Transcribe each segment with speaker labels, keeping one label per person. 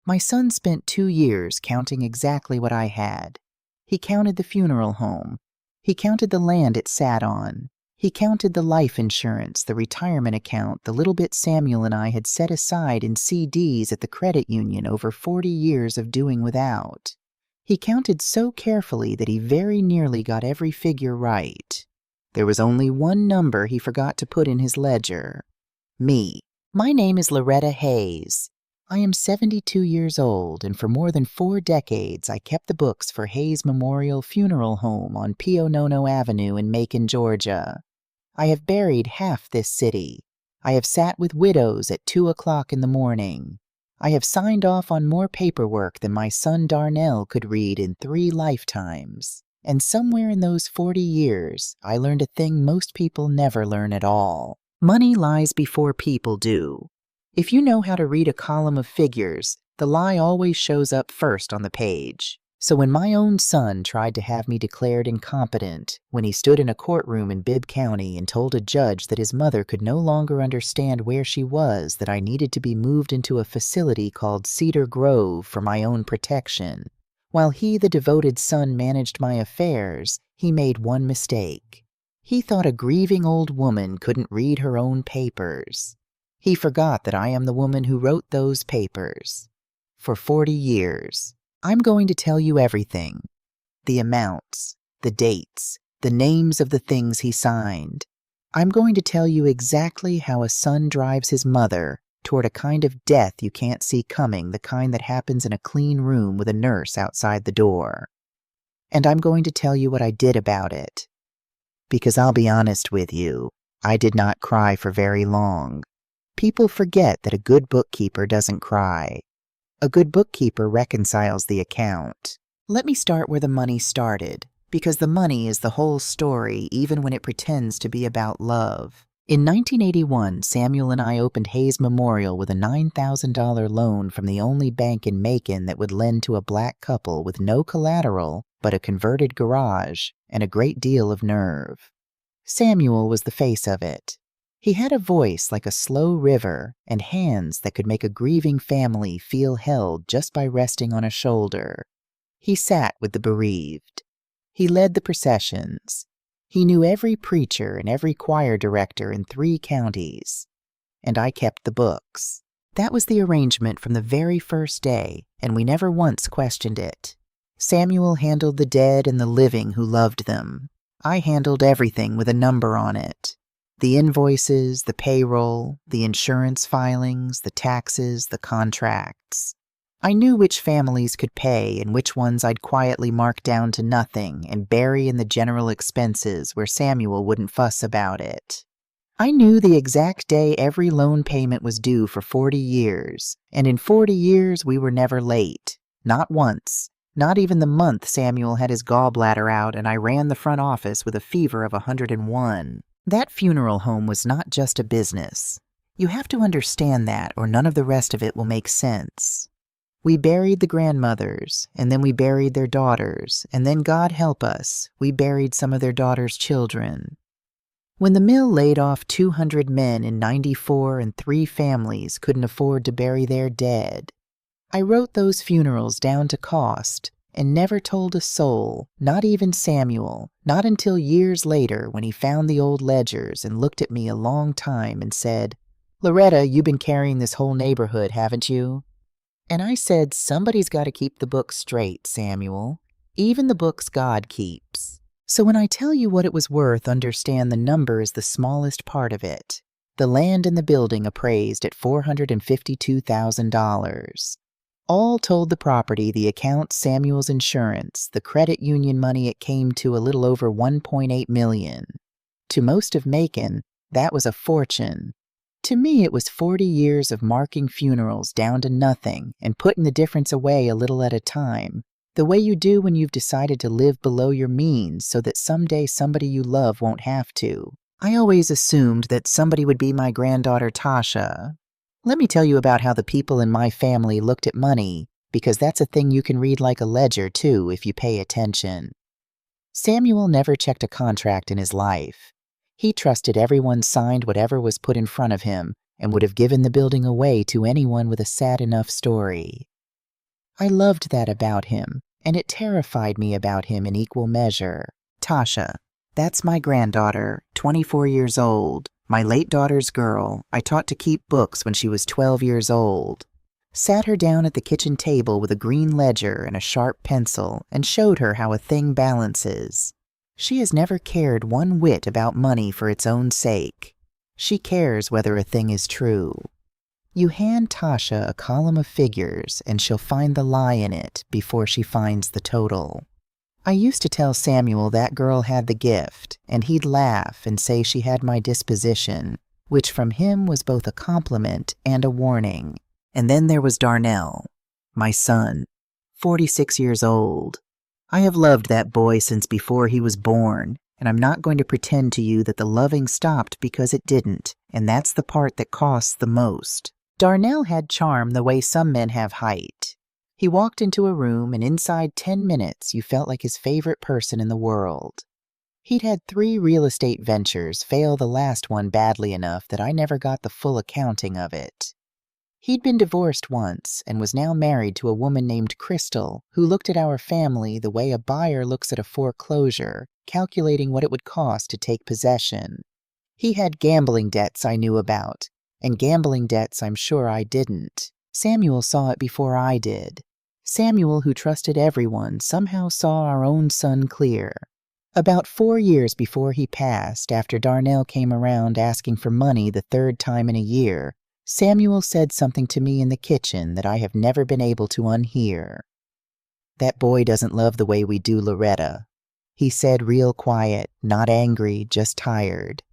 Speaker 1: My son spent 2 years counting exactly what I had. He counted the funeral home. He counted the land it sat on. He counted the life insurance, the retirement account, the little bit Samuel and I had set aside in CDs at the credit union over 40 years of doing without. He counted so carefully that he very nearly got every figure right. There was only one number he forgot to put in his ledger. Me. My name is Loretta Hayes. I am 72 years old, and for more than 4 decades I kept the books for Hayes Memorial Funeral Home on Pio Nono Avenue in Macon, Georgia. I have buried half this city. I have sat with widows at 2 o'clock in the morning. I have signed off on more paperwork than my son Darnell could read in 3 lifetimes. And somewhere in those 40 years, I learned a thing most people never learn at all. Money lies before people do. If you know how to read a column of figures, the lie always shows up first on the page. So when my own son tried to have me declared incompetent, when he stood in a courtroom in Bibb County and told a judge that his mother could no longer understand where she was, that I needed to be moved into a facility called Cedar Grove for my own protection, while he, the devoted son, managed my affairs, he made one mistake. He thought a grieving old woman couldn't read her own papers. He forgot that I am the woman who wrote those papers. For 40 years. I'm going to tell you everything. The amounts, the dates, the names of the things he signed. I'm going to tell you exactly how a son drives his mother toward a kind of death you can't see coming, the kind that happens in a clean room with a nurse outside the door. And I'm going to tell you what I did about it. Because I'll be honest with you, I did not cry for very long. People forget that a good bookkeeper doesn't cry. A good bookkeeper reconciles the account. Let me start where the money started, because the money is the whole story, even when it pretends to be about love. In 1981, Samuel and I opened Hayes Memorial with a $9,000 loan from the only bank in Macon that would lend to a black couple with no collateral but a converted garage and a great deal of nerve. Samuel was the face of it. He had a voice like a slow river and hands that could make a grieving family feel held just by resting on a shoulder. He sat with the bereaved. He led the processions. He knew every preacher and every choir director in 3 counties. And I kept the books. That was the arrangement from the very first day, and we never once questioned it. Samuel handled the dead and the living who loved them. I handled everything with a number on it. The invoices, the payroll, the insurance filings, the taxes, the contracts. I knew which families could pay and which ones I'd quietly mark down to nothing and bury in the general expenses where Samuel wouldn't fuss about it. I knew the exact day every loan payment was due for 40 years, and in 40 years we were never late. Not once. Not even the month Samuel had his gallbladder out and I ran the front office with a fever of 101. That funeral home was not just a business. You have to understand that, or none of the rest of it will make sense. We buried the grandmothers, and then we buried their daughters, and then, God help us, we buried some of their daughters' children. When the mill laid off 200 men in '94 and 3 families couldn't afford to bury their dead, I wrote those funerals down to cost and never told a soul, not even Samuel, not until years later when he found the old ledgers and looked at me a long time and said, "Loretta, you've been carrying this whole neighborhood, haven't you?" And I said, "Somebody's got to keep the books straight, Samuel. Even the books God keeps." So when I tell you what it was worth, understand the number is the smallest part of it. The land and the building appraised at $452,000. All told the property, the account, Samuel's insurance, the credit union money, it came to a little over $1.8 million. To most of Macon, that was a fortune. To me, it was 40 years of marking funerals down to nothing and putting the difference away a little at a time, the way you do when you've decided to live below your means so that someday somebody you love won't have to. I always assumed that somebody would be my granddaughter Tasha. Let me tell you about how the people in my family looked at money, because that's a thing you can read like a ledger, too, if you pay attention. Samuel never checked a contract in his life. He trusted everyone signed whatever was put in front of him and would have given the building away to anyone with a sad enough story. I loved that about him, and it terrified me about him in equal measure. Tasha, that's my granddaughter, 24 years old, my late daughter's girl. I taught to keep books when she was 12 years old. Sat her down at the kitchen table with a green ledger and a sharp pencil and showed her how a thing balances. She has never cared one whit about money for its own sake. She cares whether a thing is true. You hand Tasha a column of figures and she'll find the lie in it before she finds the total. I used to tell Samuel that girl had the gift, and he'd laugh and say she had my disposition, which from him was both a compliment and a warning. And then there was Darnell, my son, 46 years old. I have loved that boy since before he was born, and I'm not going to pretend to you that the loving stopped because it didn't, and that's the part that costs the most. Darnell had charm the way some men have height. He walked into a room, and inside 10 minutes you felt like his favorite person in the world. He'd had 3 real estate ventures fail, the last one badly enough that I never got the full accounting of it. He'd been divorced once and was now married to a woman named Crystal, who looked at our family the way a buyer looks at a foreclosure, calculating what it would cost to take possession. He had gambling debts I knew about, and gambling debts I'm sure I didn't. Samuel saw it before I did. Samuel, who trusted everyone, somehow saw our own son clear. About 4 years before he passed, after Darnell came around asking for money the 3rd time in a year, Samuel said something to me in the kitchen that I have never been able to unhear. "That boy doesn't love the way we do Loretta," he said, real quiet, not angry, just tired.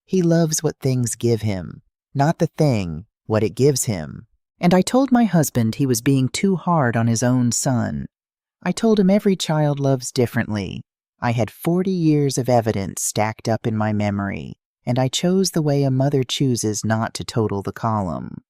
Speaker 1: "He loves what things give him, not the thing, what it gives him." And I told my husband he was being too hard on his own son. I told him every child loves differently. I had 40 years of evidence stacked up in my memory, and I chose the way a mother chooses not to total the column.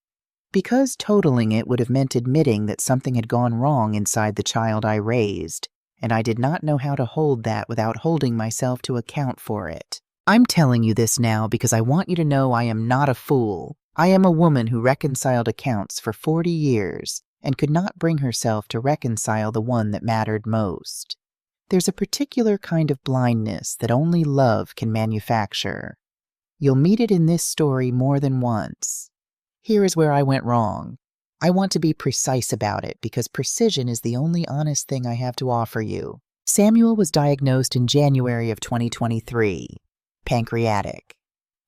Speaker 1: Because totaling it would have meant admitting that something had gone wrong inside the child I raised, and I did not know how to hold that without holding myself to account for it. I'm telling you this now because I want you to know I am not a fool. I am a woman who reconciled accounts for 40 years and could not bring herself to reconcile the one that mattered most. There's a particular kind of blindness that only love can manufacture. You'll meet it in this story more than once. Here is where I went wrong. I want to be precise about it because precision is the only honest thing I have to offer you. Samuel was diagnosed in January of 2023. Pancreatic.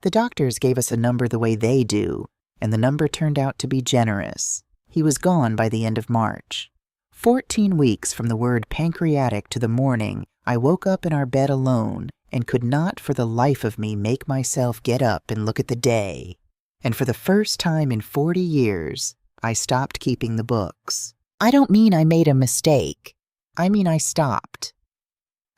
Speaker 1: The doctors gave us a number the way they do, and the number turned out to be generous. He was gone by the end of March. 14 weeks from the word pancreatic to the morning, I woke up in our bed alone and could not for the life of me make myself get up and look at the day. And for the first time in 40 years, I stopped keeping the books. I don't mean I made a mistake. I mean I stopped.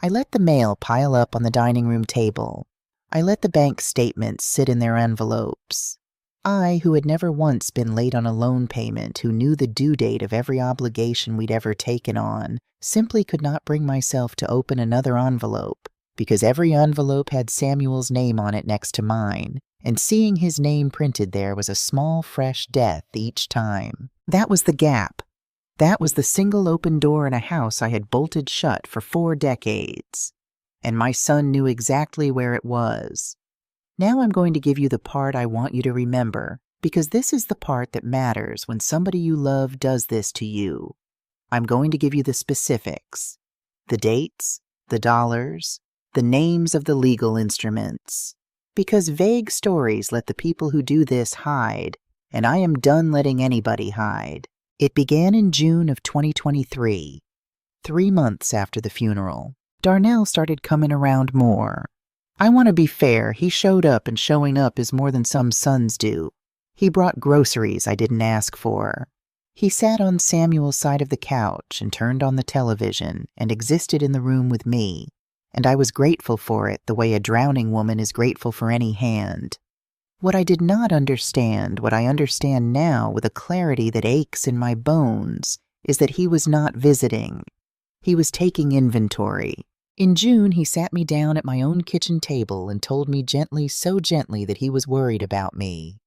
Speaker 1: I let the mail pile up on the dining room table. I let the bank statements sit in their envelopes. I, who had never once been late on a loan payment, who knew the due date of every obligation we'd ever taken on, simply could not bring myself to open another envelope, because every envelope had Samuel's name on it next to mine, and seeing his name printed there was a small, fresh death each time. That was the gap. That was the single open door in a house I had bolted shut for 4 decades. And my son knew exactly where it was. Now I'm going to give you the part I want you to remember, because this is the part that matters when somebody you love does this to you. I'm going to give you the specifics, the dates, the dollars, the names of the legal instruments, because vague stories let the people who do this hide, and I am done letting anybody hide. It began in June of 2023, 3 months after the funeral. Darnell started coming around more. I want to be fair, he showed up, and showing up is more than some sons do. He brought groceries I didn't ask for. He sat on Samuel's side of the couch and turned on the television and existed in the room with me, and I was grateful for it the way a drowning woman is grateful for any hand. What I did not understand, what I understand now with a clarity that aches in my bones, is that he was not visiting. He was taking inventory. In June, he sat me down at my own kitchen table and told me gently, so gently that he was worried about me.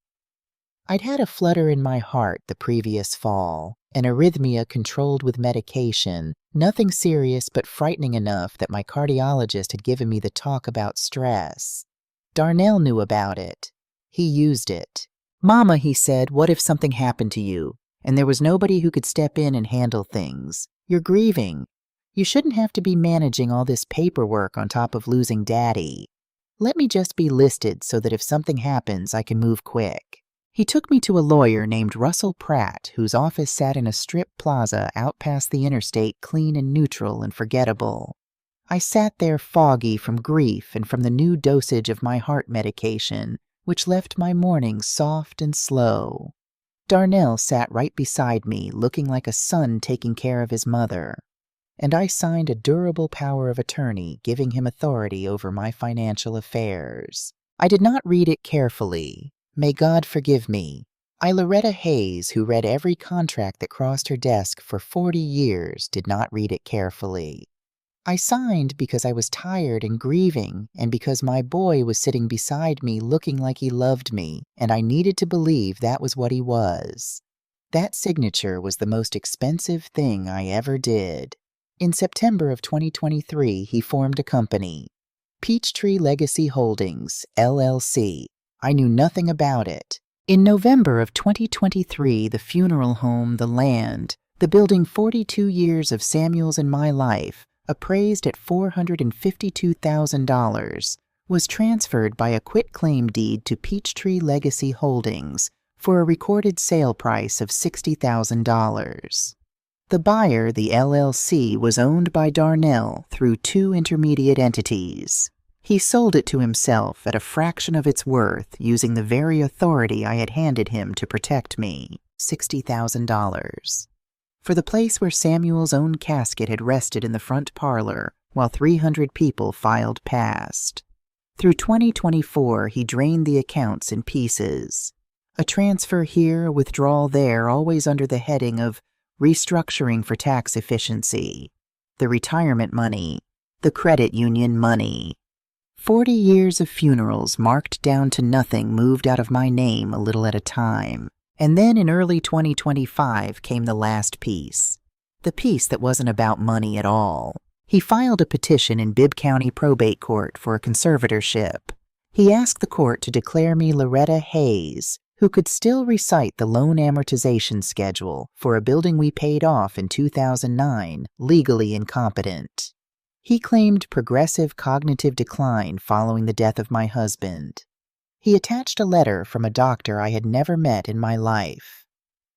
Speaker 1: I'd had a flutter in my heart the previous fall. An arrhythmia controlled with medication, nothing serious but frightening enough that my cardiologist had given me the talk about stress. Darnell knew about it. He used it. "Mama," he said, "what if something happened to you, and there was nobody who could step in and handle things? You're grieving. You shouldn't have to be managing all this paperwork on top of losing Daddy. Let me just be listed so that if something happens, I can move quick." He took me to a lawyer named Russell Pratt, whose office sat in a strip plaza out past the interstate, clean and neutral and forgettable. I sat there foggy from grief and from the new dosage of my heart medication, which left my mornings soft and slow. Darnell sat right beside me, looking like a son taking care of his mother, and I signed a durable power of attorney giving him authority over my financial affairs. I did not read it carefully. May God forgive me. Loretta Hayes, who read every contract that crossed her desk for 40 years, did not read it carefully. I signed because I was tired and grieving, and because my boy was sitting beside me looking like he loved me, and I needed to believe that was what he was. That signature was the most expensive thing I ever did. In September of 2023, he formed a company, Peachtree Legacy Holdings, LLC. I knew nothing about it. In November of 2023, the funeral home, The Land, the building 42 years of Samuel's in my life, appraised at $452,000, was transferred by a quitclaim deed to Peachtree Legacy Holdings for a recorded sale price of $60,000. The buyer, the LLC, was owned by Darnell through two intermediate entities. He sold it to himself at a fraction of its worth using the very authority I had handed him to protect me, $60,000. For the place where Samuel's own casket had rested in the front parlor while 300 people filed past. Through 2024, he drained the accounts in pieces. A transfer here, a withdrawal there, always under the heading of restructuring for tax efficiency, the retirement money, the credit union money. 40 years of funerals marked down to nothing moved out of my name a little at a time. And then in early 2025 came the last piece. The piece that wasn't about money at all. He filed a petition in Bibb County Probate Court for a conservatorship. He asked the court to declare me Loretta Hayes, who could still recite the loan amortization schedule for a building we paid off in 2009, legally incompetent. He claimed progressive cognitive decline following the death of my husband. He attached a letter from a doctor I had never met in my life.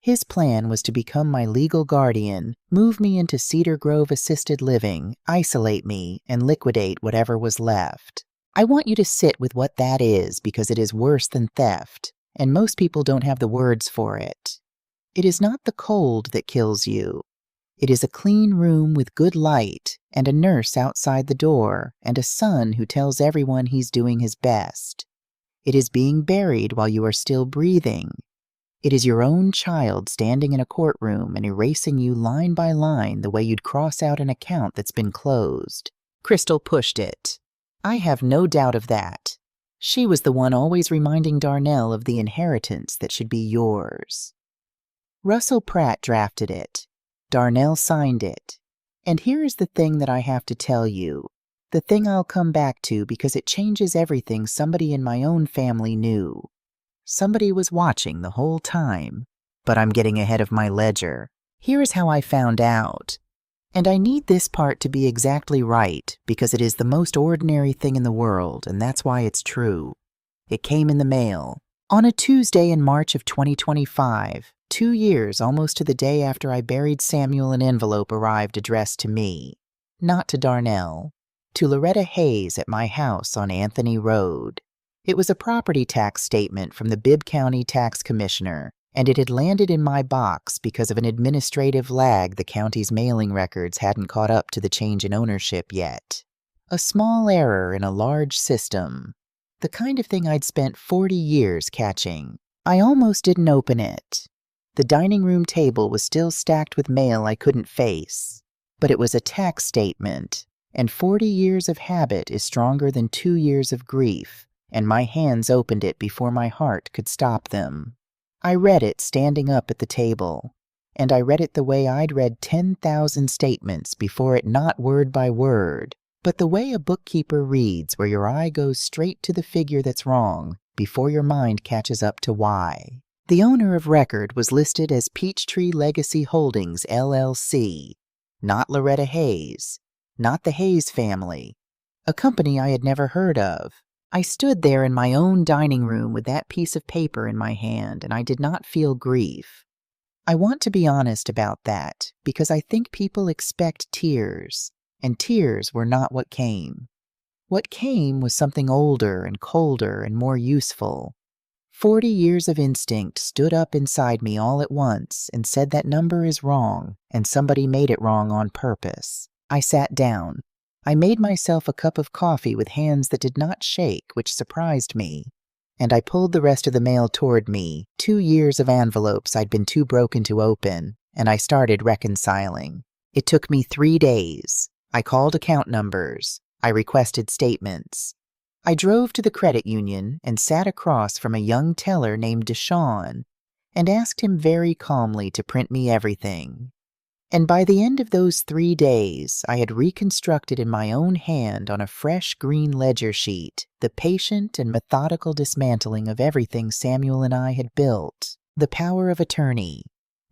Speaker 1: His plan was to become my legal guardian, move me into Cedar Grove assisted living, isolate me, and liquidate whatever was left. I want you to sit with what that is because it is worse than theft, and most people don't have the words for it. It is not the cold that kills you. It is a clean room with good light, and a nurse outside the door, and a son who tells everyone he's doing his best. It is being buried while you are still breathing. It is your own child standing in a courtroom and erasing you line by line the way you'd cross out an account that's been closed. Crystal pushed it. I have no doubt of that. She was the one always reminding Darnell of the inheritance that should be yours. Russell Pratt drafted it. Darnell signed it. And here is the thing that I have to tell you, the thing I'll come back to because it changes everything somebody in my own family knew. Somebody was watching the whole time, but I'm getting ahead of my ledger. Here is how I found out. And I need this part to be exactly right because it is the most ordinary thing in the world, and that's why it's true. It came in the mail. On a Tuesday in March of 2025, 2 years almost to the day after I buried Samuel, an envelope arrived addressed to me. Not to Darnell. To Loretta Hayes at my house on Anthony Road. It was a property tax statement from the Bibb County Tax Commissioner, and it had landed in my box because of an administrative lag the county's mailing records hadn't caught up to the change in ownership yet. A small error in a large system. The kind of thing I'd spent 40 years catching. I almost didn't open it. The dining room table was still stacked with mail I couldn't face. But it was a tax statement, and 40 years of habit is stronger than 2 years of grief, and my hands opened it before my heart could stop them. I read it standing up at the table. and I read it the way I'd read 10,000 statements before it, not word by word, but the way a bookkeeper reads, where your eye goes straight to the figure that's wrong before your mind catches up to why. The owner of record was listed as Peachtree Legacy Holdings, LLC, not Loretta Hayes, not the Hayes family, a company I had never heard of. I stood there in my own dining room with that piece of paper in my hand, and I did not feel grief. I want to be honest about that, because I think people expect tears, and tears were not what came. What came was something older and colder and more useful. 40 years of instinct stood up inside me all at once and said that number is wrong, and somebody made it wrong on purpose. I sat down. I made myself a cup of coffee with hands that did not shake, which surprised me. And I pulled the rest of the mail toward me, 2 years of envelopes I'd been too broken to open, and I started reconciling. It took me 3 days. I called account numbers. I requested statements. I drove to the credit union and sat across from a young teller named Deshawn and asked him very calmly to print me everything. And by the end of those 3 days, I had reconstructed in my own hand on a fresh green ledger sheet the patient and methodical dismantling of everything Samuel and I had built, the power of attorney,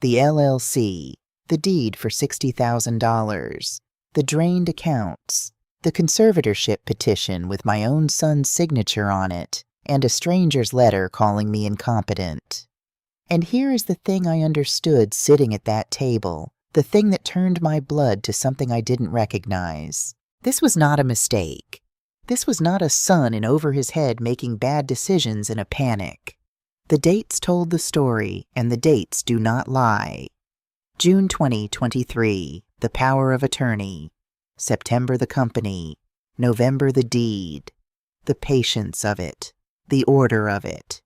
Speaker 1: the LLC, the deed for $60,000, the drained accounts, the conservatorship petition with my own son's signature on it, and a stranger's letter calling me incompetent. And here is the thing I understood sitting at that table, the thing that turned my blood to something I didn't recognize. This was not a mistake. This was not a son in over his head making bad decisions in a panic. The dates told the story, and the dates do not lie. June 2023, the power of attorney. September, the company. November, the deed. The patience of it. The order of it.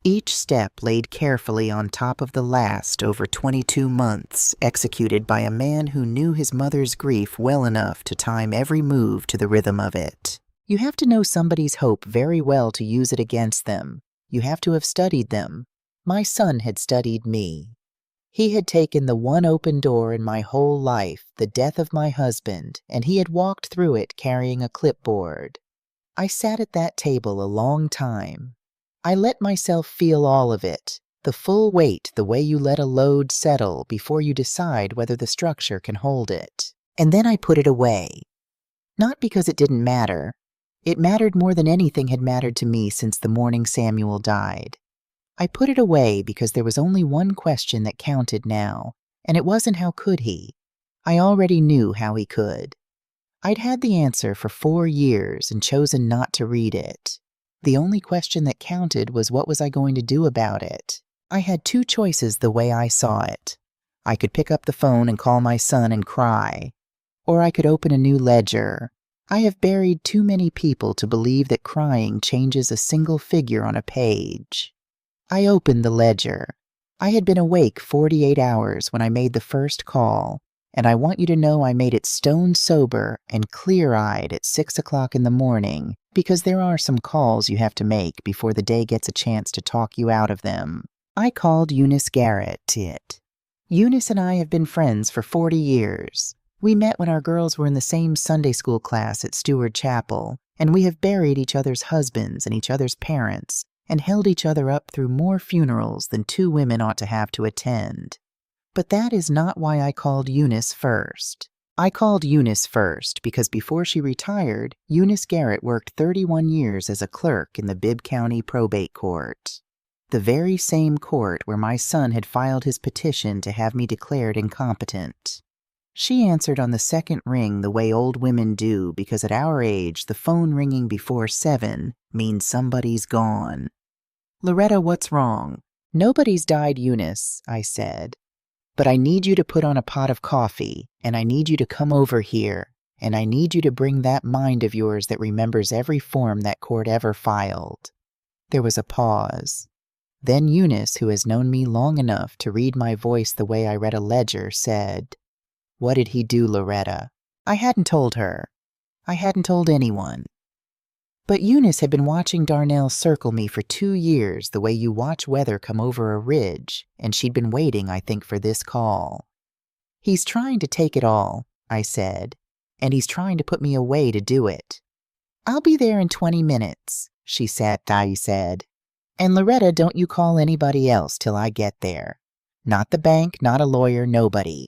Speaker 1: Each step laid carefully on top of the last over 22 months, executed by a man who knew his mother's grief well enough to time every move to the rhythm of it. You have to know somebody's hope very well to use it against them. You have to have studied them. My son had studied me. He had taken the one open door in my whole life, the death of my husband, and he had walked through it carrying a clipboard. I sat at that table a long time. I let myself feel all of it, the full weight, the way you let a load settle before you decide whether the structure can hold it. And then I put it away. Not because it didn't matter. It mattered more than anything had mattered to me since the morning Samuel died. I put it away because there was only one question that counted now, and it wasn't how could he. I already knew how he could. I'd had the answer for 4 years and chosen not to read it. The only question that counted was what was I going to do about it. I had 2 choices the way I saw it. I could pick up the phone and call my son and cry, or I could open a new ledger. I have buried too many people to believe that crying changes a single figure on a page. I opened the ledger. I had been awake 48 hours when I made the first call, and I want you to know I made it stone sober and clear-eyed at 6 o'clock in the morning, because there are some calls you have to make before the day gets a chance to talk you out of them. I called Eunice Garrett it. Eunice and I have been friends for 40 years. We met when our girls were in the same Sunday school class at Stewart Chapel, and we have buried each other's husbands and each other's parents, and held each other up through more funerals than 2 women ought to have to attend. But that is not why I called Eunice first. I called Eunice first because before she retired, Eunice Garrett worked 31 years as a clerk in the Bibb County Probate Court, the very same court where my son had filed his petition to have me declared incompetent. She answered on the second ring the way old women do, because at our age, the phone ringing before 7 means somebody's gone. "Loretta, what's wrong?" "Nobody's died, Eunice," I said. "But I need you to put on a pot of coffee, and I need you to come over here, and I need you to bring that mind of yours that remembers every form that court ever filed." There was a pause. Then Eunice, who has known me long enough to read my voice the way I read a ledger, said, "What did he do, Loretta?" I hadn't told her. I hadn't told anyone. But Eunice had been watching Darnell circle me for 2 years the way you watch weather come over a ridge, and she'd been waiting, I think, for this call. "He's trying to take it all," I said, "and he's trying to put me away to do it." "I'll be there in 20 minutes, she said. "And Loretta, don't you call anybody else till I get there. Not the bank, not a lawyer, nobody.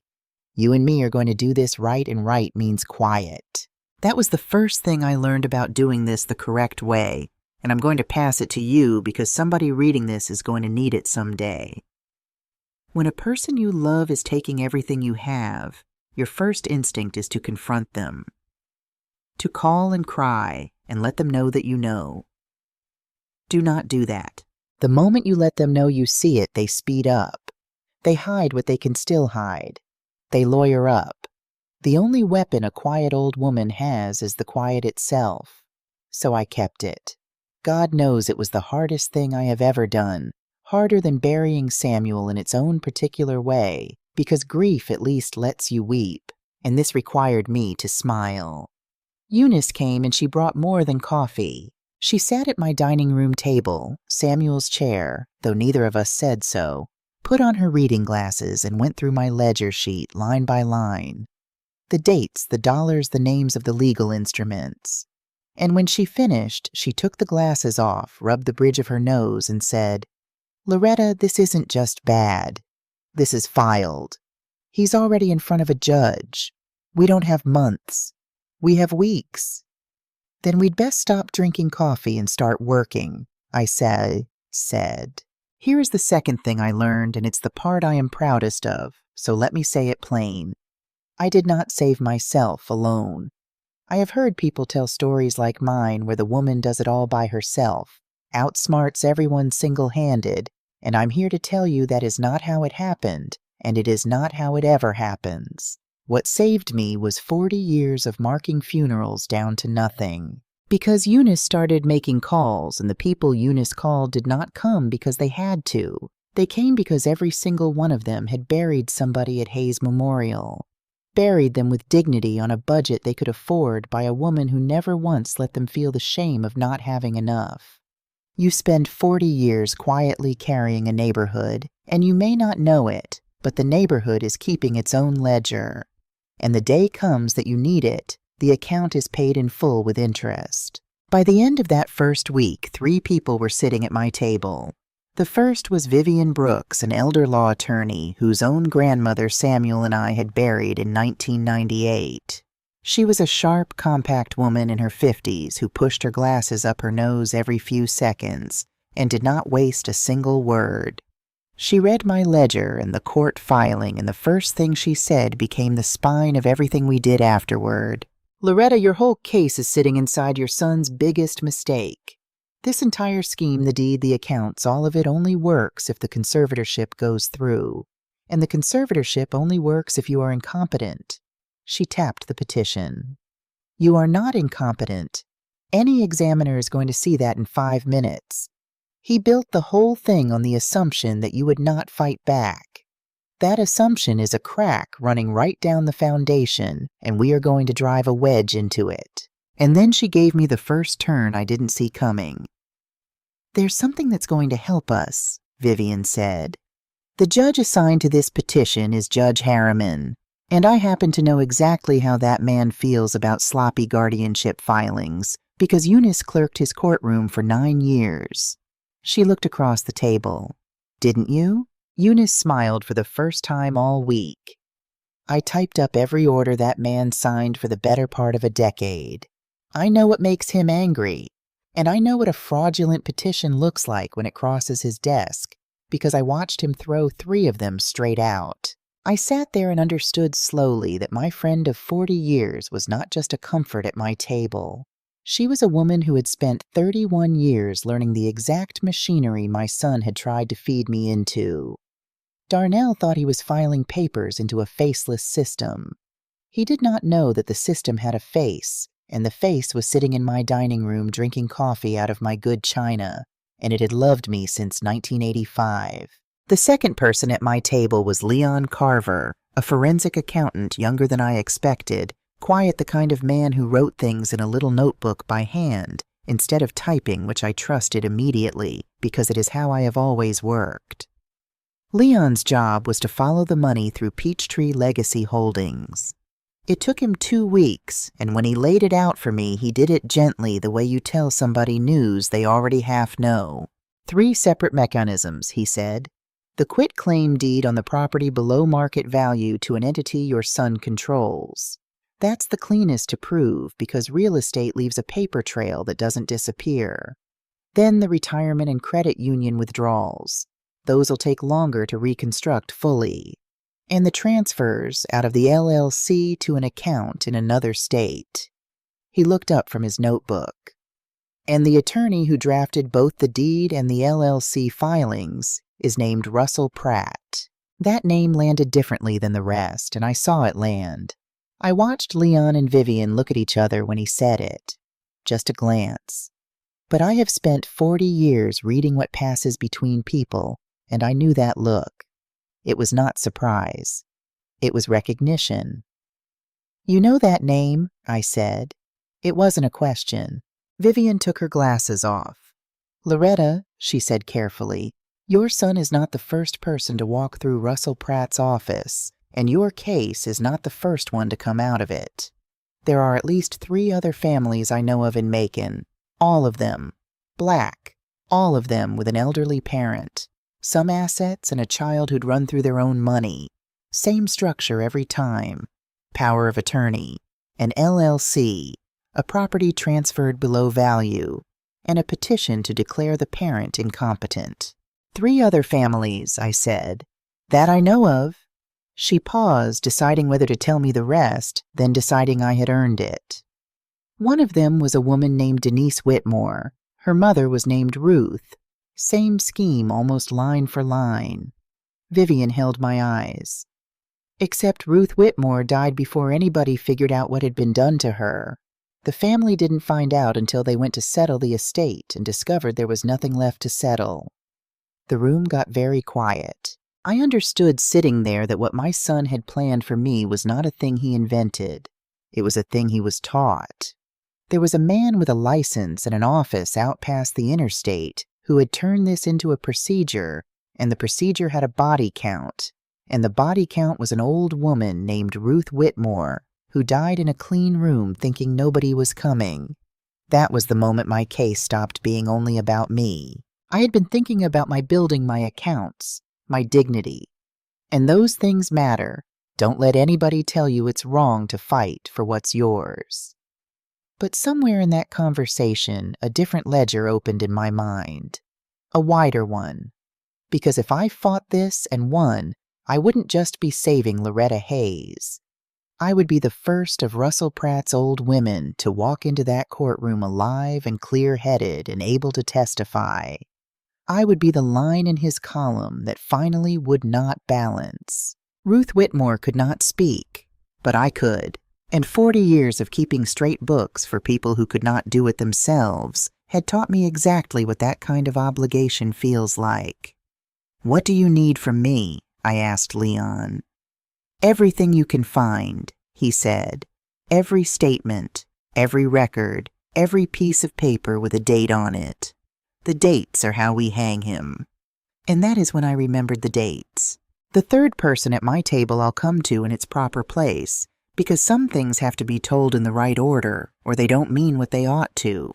Speaker 1: You and me are going to do this right, and right means quiet." That was the first thing I learned about doing this the correct way, and I'm going to pass it to you because somebody reading this is going to need it someday. When a person you love is taking everything you have, your first instinct is to confront them. To call and cry and let them know that you know. Do not do that. The moment you let them know you see it, they speed up. They hide what they can still hide. They lawyer up. The only weapon a quiet old woman has is the quiet itself. So I kept it. God knows it was the hardest thing I have ever done, harder than burying Samuel in its own particular way, because grief at least lets you weep, and this required me to smile. Eunice came and she brought more than coffee. She sat at my dining room table, Samuel's chair, though neither of us said so, put on her reading glasses and went through my ledger sheet line by line. The dates, the dollars, the names of the legal instruments. And when she finished, she took the glasses off, rubbed the bridge of her nose, and said, "Loretta, this isn't just bad. This is filed. He's already in front of a judge. We don't have months. We have weeks." "Then we'd best stop drinking coffee and start working," I said. Here is the second thing I learned, and it's the part I am proudest of, so let me say it plain. I did not save myself alone. I have heard people tell stories like mine where the woman does it all by herself, outsmarts everyone single-handed, and I'm here to tell you that is not how it happened, and it is not how it ever happens. What saved me was 40 years of marking funerals down to nothing. Because Eunice started making calls, and the people Eunice called did not come because they had to. They came because every single one of them had buried somebody at Hayes Memorial. Buried them with dignity on a budget they could afford by a woman who never once let them feel the shame of not having enough. You spend 40 years quietly carrying a neighborhood, and you may not know it, but the neighborhood is keeping its own ledger. And the day comes that you need it, the account is paid in full with interest. By the end of that first week, 3 people were sitting at my table. The first was Vivian Brooks, an elder law attorney whose own grandmother Samuel and I had buried in 1998. She was a sharp, compact woman in her 50s who pushed her glasses up her nose every few seconds and did not waste a single word. She read my ledger and the court filing, and the first thing she said became the spine of everything we did afterward. "Loretta, your whole case is sitting inside your son's biggest mistake. This entire scheme, the deed, the accounts, all of it only works if the conservatorship goes through. And the conservatorship only works if you are incompetent." She tapped the petition. "You are not incompetent. Any examiner is going to see that in 5 minutes. He built the whole thing on the assumption that you would not fight back. That assumption is a crack running right down the foundation, and we are going to drive a wedge into it." And then she gave me the first turn I didn't see coming. "There's something that's going to help us," Vivian said. "The judge assigned to this petition is Judge Harriman, and I happen to know exactly how that man feels about sloppy guardianship filings, because Eunice clerked his courtroom for 9 years. She looked across the table. "Didn't you?" Eunice smiled for the first time all week. "I typed up every order that man signed for the better part of a decade. I know what makes him angry, and I know what a fraudulent petition looks like when it crosses his desk, because I watched him throw 3 of them straight out. I sat there and understood slowly that my friend of 40 years was not just a comfort at my table. She was a woman who had spent 31 years learning the exact machinery my son had tried to feed me into. Darnell thought he was filing papers into a faceless system. He did not know that the system had a face, and the face was sitting in my dining room drinking coffee out of my good china, and it had loved me since 1985. The second person at my table was Leon Carver, a forensic accountant younger than I expected, quiet, the kind of man who wrote things in a little notebook by hand, instead of typing, which I trusted immediately because it is how I have always worked. Leon's job was to follow the money through Peachtree Legacy Holdings. It took him 2 weeks, and when he laid it out for me, he did it gently, the way you tell somebody news they already half know. 3 separate mechanisms, he said. The quitclaim deed on the property below market value to an entity your son controls. That's the cleanest to prove because real estate leaves a paper trail that doesn't disappear. Then the retirement and credit union withdrawals. Those'll take longer to reconstruct fully. And the transfers out of the LLC to an account in another state. He looked up from his notebook. And the attorney who drafted both the deed and the LLC filings is named Russell Pratt. That name landed differently than the rest, and I saw it land. I watched Leon and Vivian look at each other when he said it. Just a glance. But I have spent 40 years reading what passes between people, and I knew that look. It was not surprise. It was recognition. "You know that name?" I said. It wasn't a question. Vivian took her glasses off. "Loretta," she said carefully, "your son is not the first person to walk through Russell Pratt's office, and your case is not the first one to come out of it. There are at least 3 other families I know of in Macon, all of them black, all of them with an elderly parent, some assets and a child who'd run through their own money. Same structure every time. Power of attorney, an LLC, a property transferred below value, and a petition to declare the parent incompetent. 3 other families," I said. "That I know of." She paused, deciding whether to tell me the rest, then deciding I had earned it. "One of them was a woman named Denise Whitmore. Her mother was named Ruth. Same scheme, almost line for line." Vivian held my eyes. "Except Ruth Whitmore died before anybody figured out what had been done to her. The family didn't find out until they went to settle the estate and discovered there was nothing left to settle." The room got very quiet. I understood sitting there that what my son had planned for me was not a thing he invented. It was a thing he was taught. There was a man with a license and an office out past the interstate who had turned this into a procedure, and the procedure had a body count, and the body count was an old woman named Ruth Whitmore, who died in a clean room thinking nobody was coming. That was the moment my case stopped being only about me. I had been thinking about building my accounts, my dignity. And those things matter. Don't let anybody tell you it's wrong to fight for what's yours. But somewhere in that conversation, a different ledger opened in my mind. A wider one. Because if I fought this and won, I wouldn't just be saving Loretta Hayes. I would be the first of Russell Pratt's old women to walk into that courtroom alive and clear-headed and able to testify. I would be the line in his column that finally would not balance. Ruth Whitmore could not speak, but I could, and 40 years of keeping straight books for people who could not do it themselves had taught me exactly what that kind of obligation feels like. "What do you need from me?" I asked Leon. "Everything you can find," he said. "Every statement, every record, every piece of paper with a date on it. The dates are how we hang him." And that is when I remembered the dates. The third person at my table I'll come to in its proper place, because some things have to be told in the right order, or they don't mean what they ought to.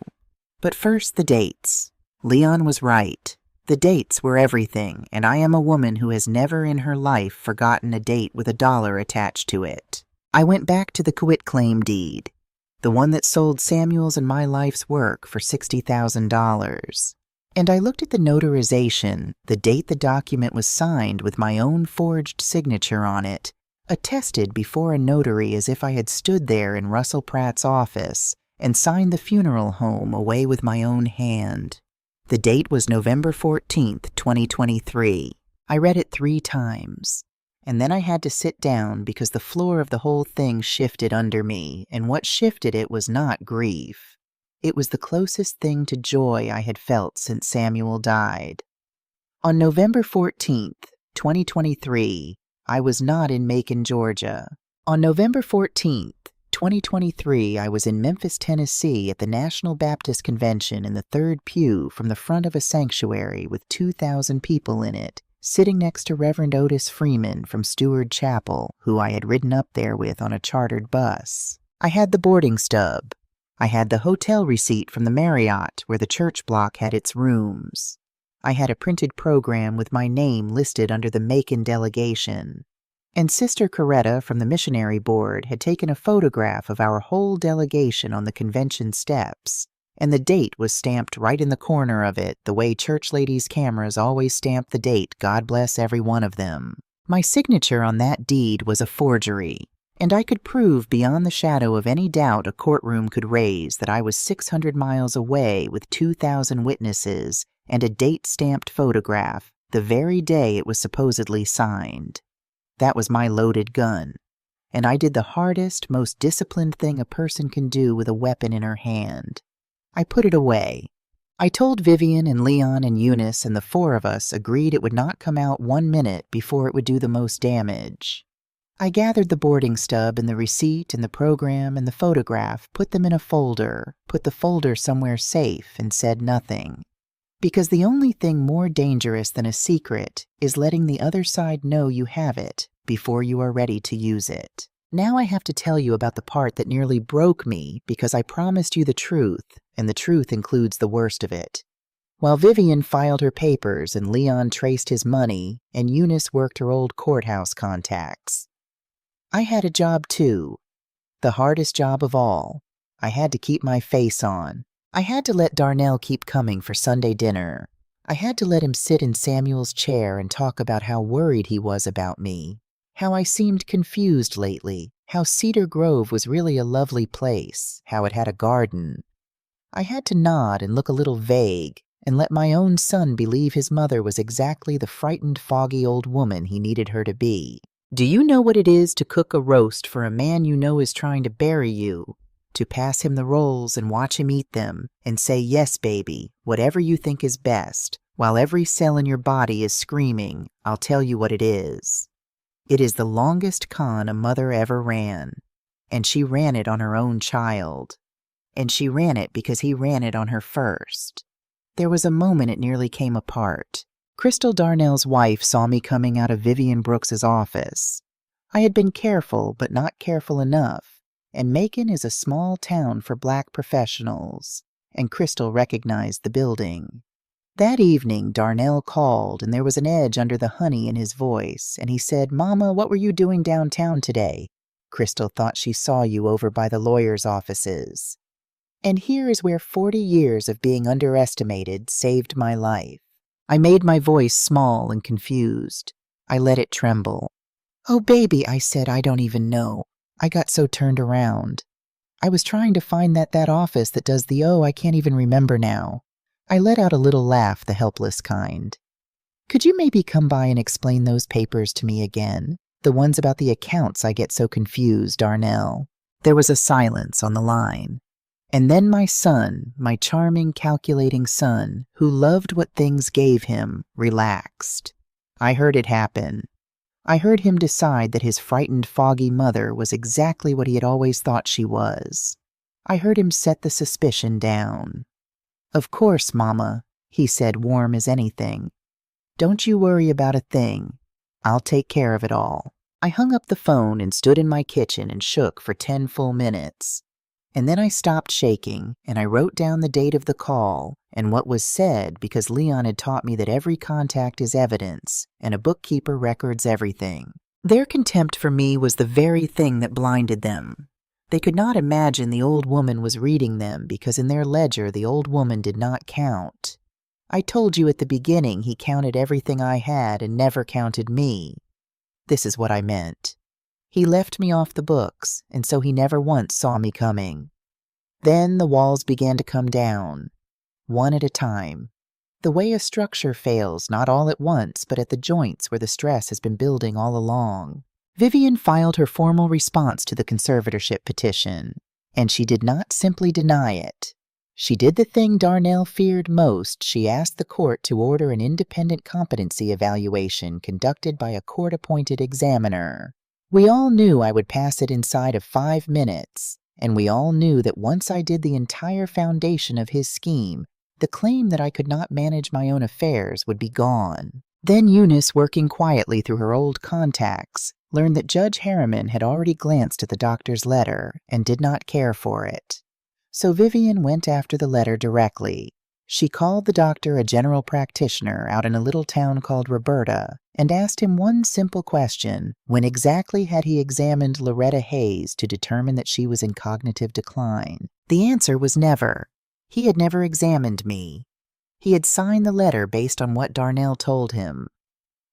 Speaker 1: But first, the dates. Leon was right. The dates were everything, and I am a woman who has never in her life forgotten a date with a dollar attached to it. I went back to the quitclaim deed, the one that sold Samuel's and my life's work for $60,000. And I looked at the notarization, the date the document was signed with my own forged signature on it, attested before a notary as if I had stood there in Russell Pratt's office and signed the funeral home away with my own hand. The date was November 14th, 2023. I read it 3 times, and then I had to sit down because the floor of the whole thing shifted under me, and what shifted it was not grief. It was the closest thing to joy I had felt since Samuel died. On November 14th, 2023, I was not in Macon, Georgia. On November 14th, 2023, I was in Memphis, Tennessee at the National Baptist Convention in the third pew from the front of a sanctuary with 2,000 people in it, sitting next to Reverend Otis Freeman from Stewart Chapel, who I had ridden up there with on a chartered bus. I had the boarding stub. I had the hotel receipt from the Marriott where the church block had its rooms. I had a printed program with my name listed under the Macon delegation. And Sister Coretta from the missionary board had taken a photograph of our whole delegation on the convention steps, and the date was stamped right in the corner of it, the way church ladies' cameras always stamp the date, God bless every one of them. My signature on that deed was a forgery, and I could prove beyond the shadow of any doubt a courtroom could raise that I was 600 miles away with 2,000 witnesses and a date-stamped photograph the very day it was supposedly signed. That was my loaded gun, and I did the hardest, most disciplined thing a person can do with a weapon in her hand. I put it away. I told Vivian and Leon and Eunice, and the four of us agreed it would not come out 1 minute before it would do the most damage. I gathered the boarding stub and the receipt and the program and the photograph, put them in a folder, put the folder somewhere safe, and said nothing. Because the only thing more dangerous than a secret is letting the other side know you have it before you are ready to use it. Now I have to tell you about the part that nearly broke me because I promised you the truth, and the truth includes the worst of it. While Vivian filed her papers and Leon traced his money and Eunice worked her old courthouse contacts, I had a job too, the hardest job of all. I had to keep my face on. I had to let Darnell keep coming for Sunday dinner. I had to let him sit in Samuel's chair and talk about how worried he was about me, how I seemed confused lately, how Cedar Grove was really a lovely place, how it had a garden. I had to nod and look a little vague and let my own son believe his mother was exactly the frightened, foggy old woman he needed her to be. Do you know what it is to cook a roast for a man you know is trying to bury you? To pass him the rolls and watch him eat them and say, yes, baby, whatever you think is best, while every cell in your body is screaming, I'll tell you what it is. It is the longest con a mother ever ran, and she ran it on her own child, and she ran it because he ran it on her first. There was a moment it nearly came apart. Crystal Darnell's wife saw me coming out of Vivian Brooks's office. I had been careful, but not careful enough. And Macon is a small town for black professionals, and Crystal recognized the building. That evening, Darnell called, and there was an edge under the honey in his voice, and he said, Mama, what were you doing downtown today? Crystal thought she saw you over by the lawyer's offices. And here is where 40 years of being underestimated saved my life. I made my voice small and confused. I let it tremble. Oh, baby, I said, I don't even know. I got so turned around. I was trying to find that office that does the I can't even remember now. I let out a little laugh, the helpless kind. Could you maybe come by and explain those papers to me again? The ones about the accounts I get so confused, Darnell. There was a silence on the line. And then my son, my charming, calculating son, who loved what things gave him, relaxed. I heard it happen. I heard him decide that his frightened, foggy mother was exactly what he had always thought she was. I heard him set the suspicion down. Of course, Mama, he said, warm as anything. Don't you worry about a thing. I'll take care of it all. I hung up the phone and stood in my kitchen and shook for 10 full minutes. And then I stopped shaking, and I wrote down the date of the call and what was said because Leon had taught me that every contact is evidence, and a bookkeeper records everything. Their contempt for me was the very thing that blinded them. They could not imagine the old woman was reading them because in their ledger the old woman did not count. I told you at the beginning he counted everything I had and never counted me. This is what I meant. He left me off the books, and so he never once saw me coming. Then the walls began to come down, one at a time. The way a structure fails, not all at once, but at the joints where the stress has been building all along. Vivian filed her formal response to the conservatorship petition, and she did not simply deny it. She did the thing Darnell feared most. She asked the court to order an independent competency evaluation conducted by a court-appointed examiner. We all knew I would pass it inside of 5 minutes, and we all knew that once I did the entire foundation of his scheme, the claim that I could not manage my own affairs would be gone. Then Eunice, working quietly through her old contacts, learned that Judge Harriman had already glanced at the doctor's letter and did not care for it. So Vivian went after the letter directly. She called the doctor a general practitioner out in a little town called Roberta and asked him one simple question: when exactly had he examined Loretta Hayes to determine that she was in cognitive decline? The answer was never. He had never examined me. He had signed the letter based on what Darnell told him.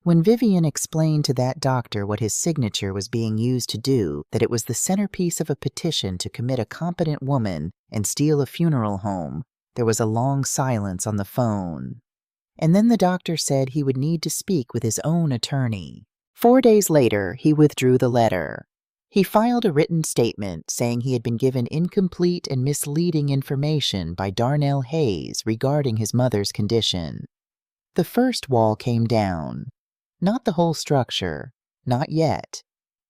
Speaker 1: When Vivian explained to that doctor what his signature was being used to do, that it was the centerpiece of a petition to commit a competent woman and steal a funeral home, there was a long silence on the phone. And then the doctor said he would need to speak with his own attorney. 4 days later, he withdrew the letter. He filed a written statement saying he had been given incomplete and misleading information by Darnell Hayes regarding his mother's condition. The first wall came down. Not the whole structure, not yet,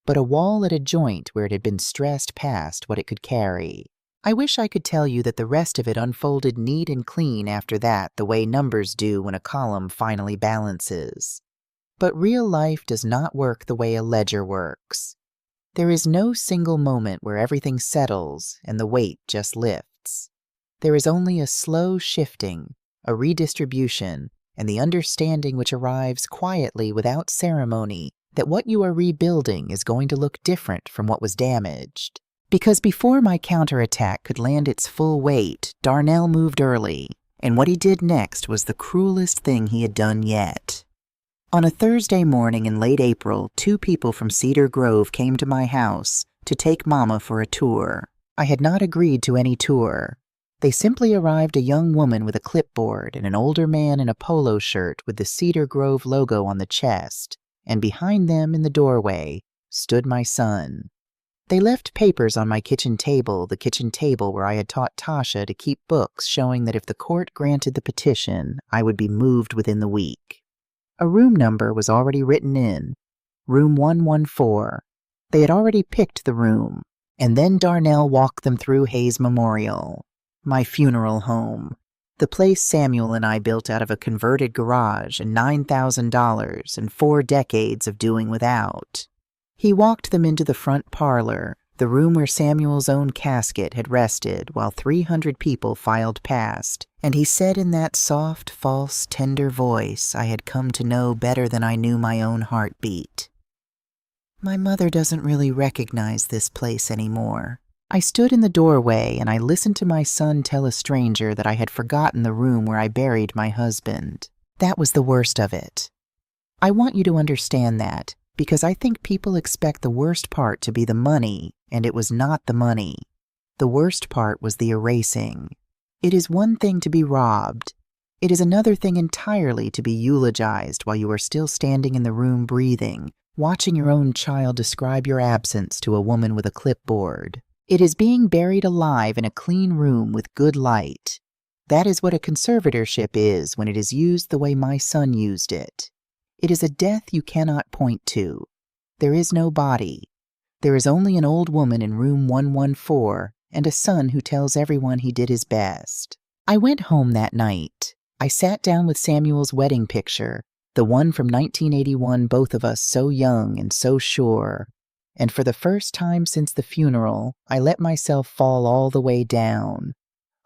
Speaker 1: but a wall at a joint where it had been stressed past what it could carry. I wish I could tell you that the rest of it unfolded neat and clean after that, the way numbers do when a column finally balances. But real life does not work the way a ledger works. There is no single moment where everything settles and the weight just lifts. There is only a slow shifting, a redistribution, and the understanding which arrives quietly without ceremony that what you are rebuilding is going to look different from what was damaged. Because before my counterattack could land its full weight, Darnell moved early, and what he did next was the cruelest thing he had done yet. On a Thursday morning in late April, 2 people from Cedar Grove came to my house to take Mama for a tour. I had not agreed to any tour. They simply arrived a young woman with a clipboard and an older man in a polo shirt with the Cedar Grove logo on the chest, and behind them in the doorway stood my son. They left papers on my kitchen table, the kitchen table where I had taught Tasha to keep books showing that if the court granted the petition, I would be moved within the week. A room number was already written in, room 114. They had already picked the room, and then Darnell walked them through Hayes Memorial, my funeral home, the place Samuel and I built out of a converted garage and $9,000 and 4 decades of doing without. He walked them into the front parlor, the room where Samuel's own casket had rested while 300 people filed past, and he said in that soft, false, tender voice I had come to know better than I knew my own heartbeat, "My mother doesn't really recognize this place anymore." I stood in the doorway and I listened to my son tell a stranger that I had forgotten the room where I buried my husband. That was the worst of it. I want you to understand that, because I think people expect the worst part to be the money, and it was not the money. The worst part was the erasing. It is one thing to be robbed. It is another thing entirely to be eulogized while you are still standing in the room breathing, watching your own child describe your absence to a woman with a clipboard. It is being buried alive in a clean room with good light. That is what a conservatorship is when it is used the way my son used it. It is a death you cannot point to. There is no body. There is only an old woman in room 114 and a son who tells everyone he did his best. I went home that night. I sat down with Samuel's wedding picture, the one from 1981, both of us so young and so sure. And for the first time since the funeral, I let myself fall all the way down.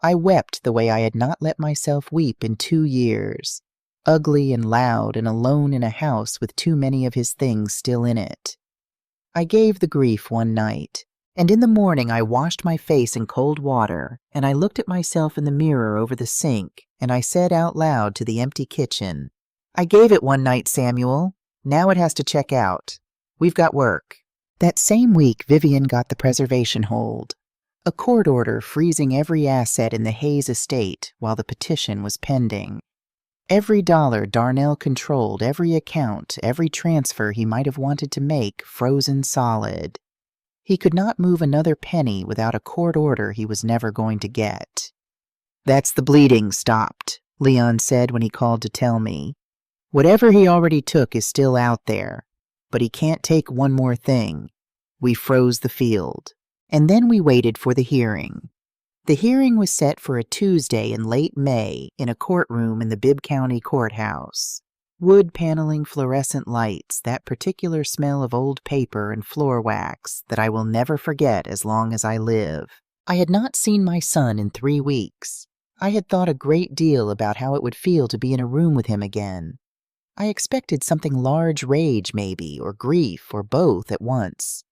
Speaker 1: I wept the way I had not let myself weep in 2 years, ugly and loud and alone in a house with too many of his things still in it. I gave the grief one night, and in the morning I washed my face in cold water, and I looked at myself in the mirror over the sink, and I said out loud to the empty kitchen, "I gave it one night, Samuel. Now it has to check out. We've got work." That same week, Vivian got the preservation hold, a court order freezing every asset in the Hayes estate while the petition was pending. Every dollar Darnell controlled, every account, every transfer he might have wanted to make, frozen solid. He could not move another penny without a court order he was never going to get. "That's the bleeding stopped," Leon said when he called to tell me. "Whatever he already took is still out there, but he can't take one more thing. We froze the field. And then we waited for the hearing. The hearing was set for a Tuesday in late May in a courtroom in the Bibb County Courthouse. Wood paneling, fluorescent lights, that particular smell of old paper and floor wax that I will never forget as long as I live. I had not seen my son in 3 weeks. I had thought a great deal about how it would feel to be in a room with him again. I expected something large, rage maybe, or grief, or both at once.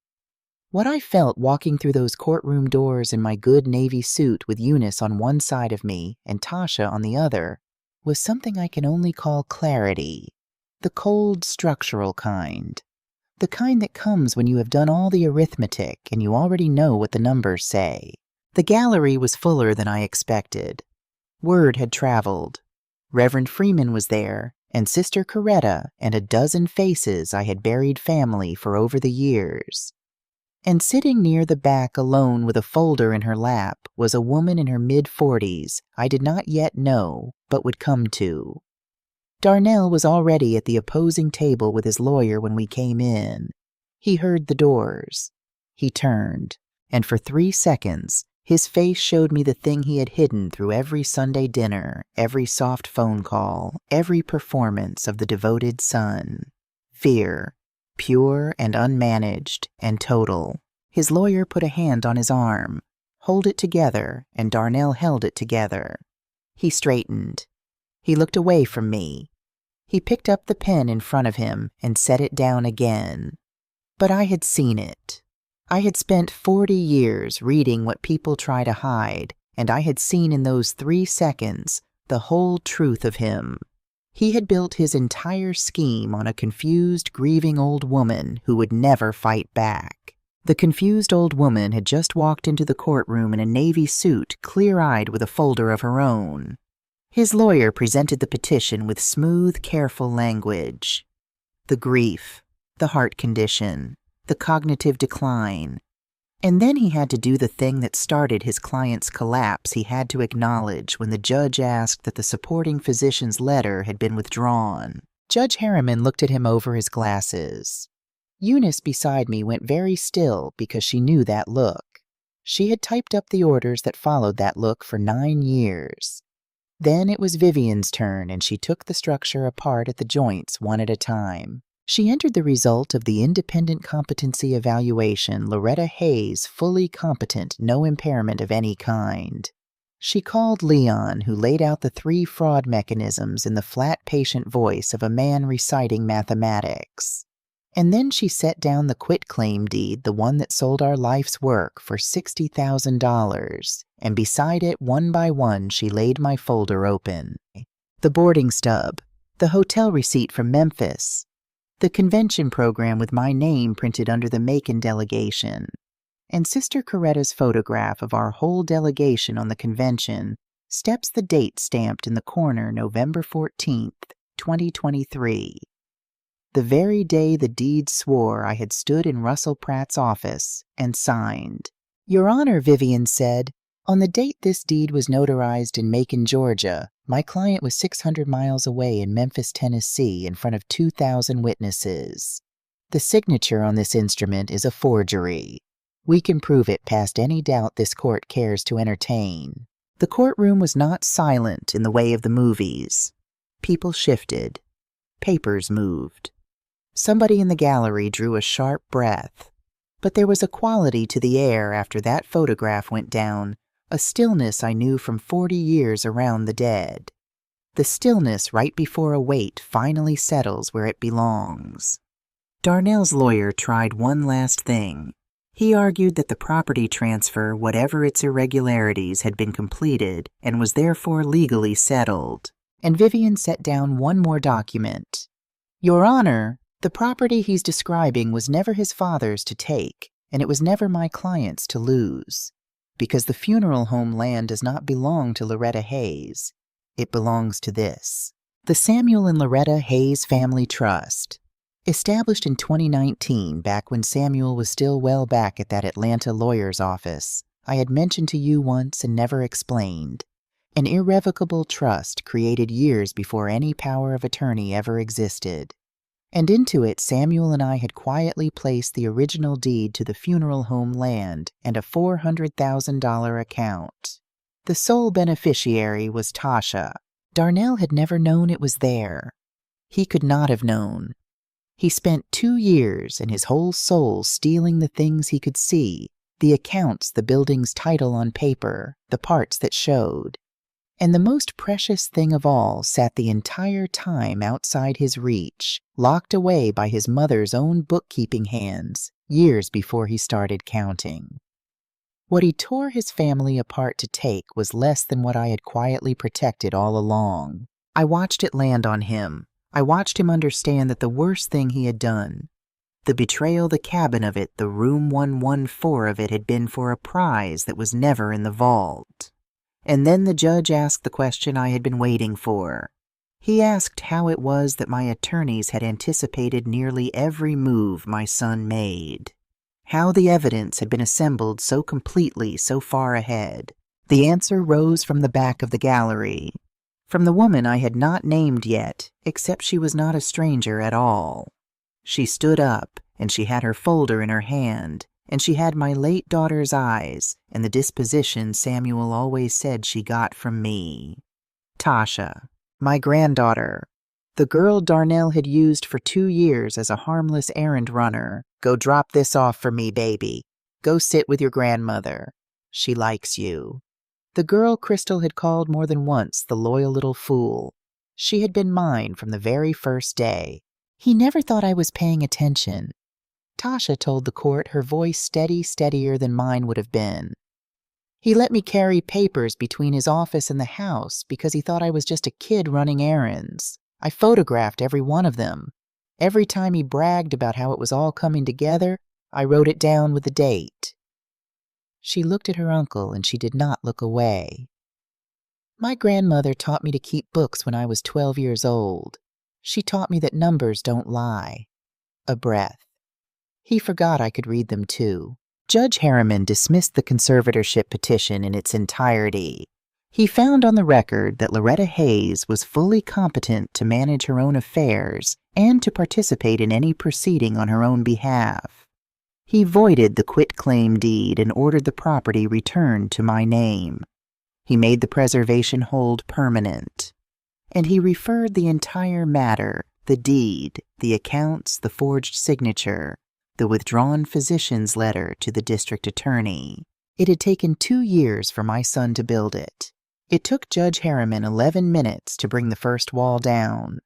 Speaker 1: What I felt walking through those courtroom doors in my good navy suit with Eunice on one side of me and Tasha on the other was something I can only call clarity, the cold, structural kind, the kind that comes when you have done all the arithmetic and you already know what the numbers say. The gallery was fuller than I expected. Word had traveled. Reverend Freeman was there, and Sister Coretta, and a dozen faces I had buried family for over the years. And sitting near the back alone with a folder in her lap was a woman in her mid-40s I did not yet know, but would come to. Darnell was already at the opposing table with his lawyer when we came in. He heard the doors. He turned, and for 3 seconds, his face showed me the thing he had hidden through every Sunday dinner, every soft phone call, every performance of the devoted son. Fear. Pure and unmanaged and total. His lawyer put a hand on his arm. Hold it together, and Darnell held it together. He straightened. He looked away from me. He picked up the pen in front of him and set it down again. But I had seen it. I had spent 40 years reading what people try to hide, and I had seen in those 3 seconds the whole truth of him. He had built his entire scheme on a confused, grieving old woman who would never fight back. The confused old woman had just walked into the courtroom in a navy suit, clear-eyed with a folder of her own. His lawyer presented the petition with smooth, careful language. The grief, the heart condition, the cognitive decline. And then he had to do the thing that started his client's collapse he had to acknowledge when the judge asked that the supporting physician's letter had been withdrawn. Judge Harriman looked at him over his glasses. Eunice beside me went very still because she knew that look. She had typed up the orders that followed that look for 9 years. Then it was Vivian's turn, and she took the structure apart at the joints one at a time. She entered the result of the independent competency evaluation, Loretta Hayes, fully competent, no impairment of any kind. She called Leon, who laid out the 3 fraud mechanisms in the flat, patient voice of a man reciting mathematics. And then she set down the quitclaim deed, the one that sold our life's work, for $60,000, and beside it, one by one, she laid my folder open. The boarding stub, the hotel receipt from Memphis, the convention program with my name printed under the Macon delegation, and Sister Coretta's photograph of our whole delegation on the convention steps the date stamped in the corner, November 14th, 2023. The very day the deed swore, I had stood in Russell Pratt's office and signed. Your Honor, Vivian said, on the date this deed was notarized in Macon, Georgia, my client was 600 miles away in Memphis, Tennessee, in front of 2,000 witnesses. The signature on this instrument is a forgery. We can prove it past any doubt this court cares to entertain. The courtroom was not silent in the way of the movies. People shifted. Papers moved. Somebody in the gallery drew a sharp breath. But there was a quality to the air after that photograph went down, a stillness I knew from 40 years around the dead. The stillness right before a weight finally settles where it belongs. Darnell's lawyer tried one last thing. He argued that the property transfer, whatever its irregularities, had been completed and was therefore legally settled. And Vivian set down one more document. Your Honor, the property he's describing was never his father's to take, and it was never my client's to lose. Because the funeral home land does not belong to Loretta Hayes. It belongs to this. The Samuel and Loretta Hayes Family Trust. Established in 2019, back when Samuel was still well back at that Atlanta lawyer's office, I had mentioned to you once and never explained. An irrevocable trust created years before any power of attorney ever existed. And into it Samuel and I had quietly placed the original deed to the funeral home land and a $400,000 account. The sole beneficiary was Tasha. Darnell had never known it was there. He could not have known. He spent 2 years and his whole soul stealing the things he could see, the accounts, the building's title on paper, the parts that showed. And the most precious thing of all sat the entire time outside his reach, locked away by his mother's own bookkeeping hands, years before he started counting. What he tore his family apart to take was less than what I had quietly protected all along. I watched it land on him. I watched him understand that the worst thing he had done, the betrayal, the cabin of it, the room 114 of it, had been for a prize that was never in the vault. And then the judge asked the question I had been waiting for. He asked how it was that my attorneys had anticipated nearly every move my son made. How the evidence had been assembled so completely, so far ahead. The answer rose from the back of the gallery, from the woman I had not named yet, except she was not a stranger at all. She stood up, and she had her folder in her hand, and she had my late daughter's eyes and the disposition Samuel always said she got from me. Tasha, my granddaughter, the girl Darnell had used for 2 years as a harmless errand runner. Go drop this off for me, baby. Go sit with your grandmother. She likes you. The girl Crystal had called more than once the loyal little fool. She had been mine from the very first day. He never thought I was paying attention. Tasha told the court, her voice steadier than mine would have been. He let me carry papers between his office and the house because he thought I was just a kid running errands. I photographed every one of them. Every time he bragged about how it was all coming together, I wrote it down with the date. She looked at her uncle, and she did not look away. My grandmother taught me to keep books when I was 12 years old. She taught me that numbers don't lie. A breath. He forgot I could read them too. Judge Harriman dismissed the conservatorship petition in its entirety. He found on the record that Loretta Hayes was fully competent to manage her own affairs and to participate in any proceeding on her own behalf. He voided the quitclaim deed and ordered the property returned to my name. He made the preservation hold permanent. And he referred the entire matter, the deed, the accounts, the forged signature, the withdrawn physician's letter, to the district attorney. It had taken 2 years for my son to build it. It took Judge Harriman 11 minutes to bring the first wall down.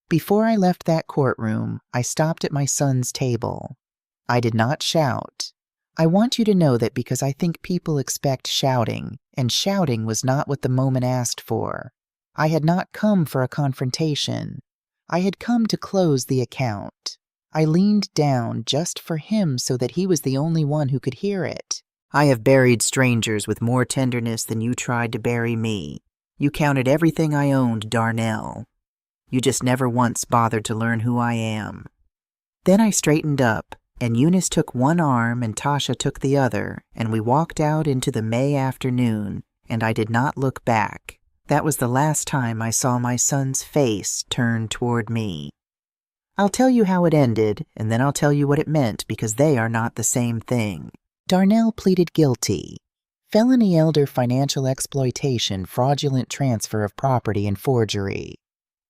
Speaker 1: Before I left that courtroom, I stopped at my son's table. I did not shout. I want you to know that because I think people expect shouting, and shouting was not what the moment asked for. I had not come for a confrontation. I had come to close the account. I leaned down just for him so that he was the only one who could hear it. I have buried strangers with more tenderness than you tried to bury me. You counted everything I owned, Darnell. You just never once bothered to learn who I am. Then I straightened up, and Eunice took one arm and Tasha took the other, and we walked out into the May afternoon, and I did not look back. That was the last time I saw my son's face turned toward me. I'll tell you how it ended, and then I'll tell you what it meant, because they are not the same thing. Darnell pleaded guilty. Felony elder financial exploitation, fraudulent transfer of property, and forgery.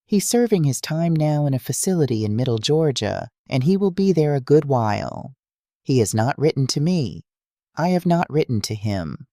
Speaker 1: He's serving his time now in a facility in Middle Georgia, and he will be there a good while. He has not written to me. I have not written to him.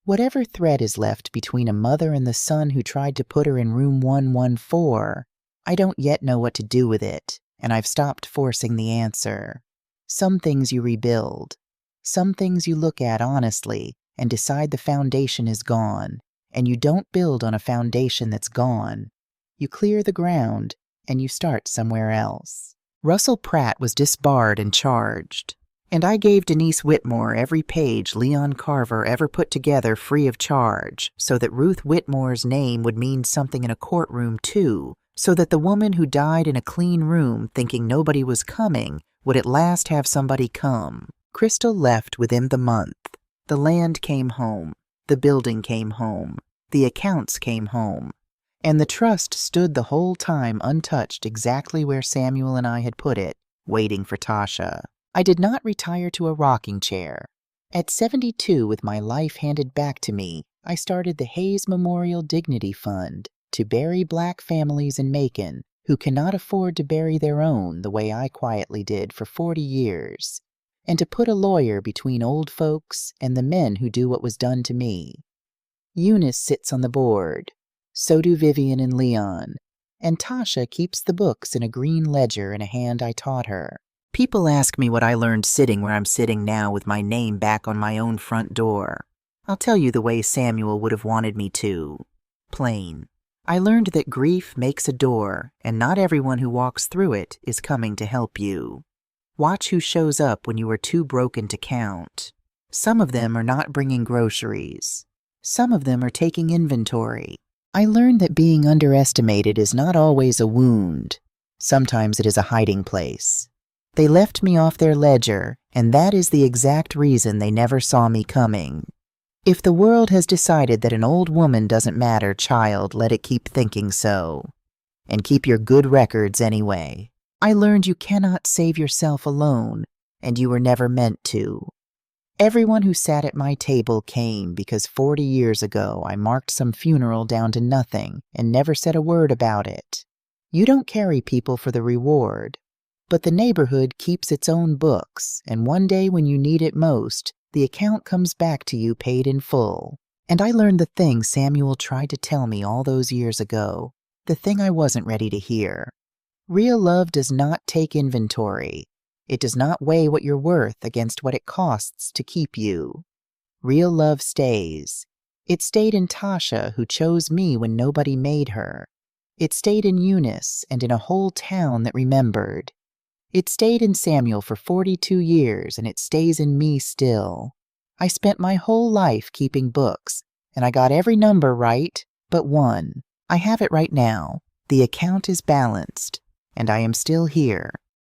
Speaker 1: Whatever thread is left between a mother and the son who tried to put her in room 114, I don't yet know what to do with it, and I've stopped forcing the answer. Some things you rebuild. Some things you look at honestly and decide the foundation is gone, and you don't build on a foundation that's gone. You clear the ground, and you start somewhere else. Russell Pratt was disbarred and charged, and I gave Denise Whitmore every page Leon Carver ever put together free of charge, so that Ruth Whitmore's name would mean something in a courtroom too, so that the woman who died in a clean room thinking nobody was coming would at last have somebody come. Crystal left within the month. The land came home. The building came home. The accounts came home. And the trust stood the whole time untouched exactly where Samuel and I had put it, waiting for Tasha. I did not retire to a rocking chair. At 72, with my life handed back to me, I started the Hayes Memorial Dignity Fund to bury Black families in Macon who cannot afford to bury their own the way I quietly did for 40 years, and to put a lawyer between old folks and the men who do what was done to me. Eunice sits on the board. So do Vivian and Leon. And Tasha keeps the books in a green ledger in a hand I taught her. People ask me what I learned sitting where I'm sitting now with my name back on my own front door. I'll tell you the way Samuel would have wanted me to. Plain. I learned that grief makes a door, and not everyone who walks through it is coming to help you. Watch who shows up when you are too broken to count. Some of them are not bringing groceries. Some of them are taking inventory. I learned that being underestimated is not always a wound. Sometimes it is a hiding place. They left me off their ledger, and that is the exact reason they never saw me coming. If the world has decided that an old woman doesn't matter, child, let it keep thinking so. And keep your good records anyway. I learned you cannot save yourself alone, and you were never meant to. Everyone who sat at my table came because 40 years ago I marked some funeral down to nothing and never said a word about it. You don't carry people for the reward, but the neighborhood keeps its own books, and one day when you need it most, the account comes back to you paid in full. And I learned the thing Samuel tried to tell me all those years ago, the thing I wasn't ready to hear. Real love does not take inventory. It does not weigh what you're worth against what it costs to keep you. Real love stays. It stayed in Tasha, who chose me when nobody made her. It stayed in Eunice and in a whole town that remembered. It stayed in Samuel for 42 years, and it stays in me still. I spent my whole life keeping books, and I got every number right, but one. I have it right now. The account is balanced, and I am still here.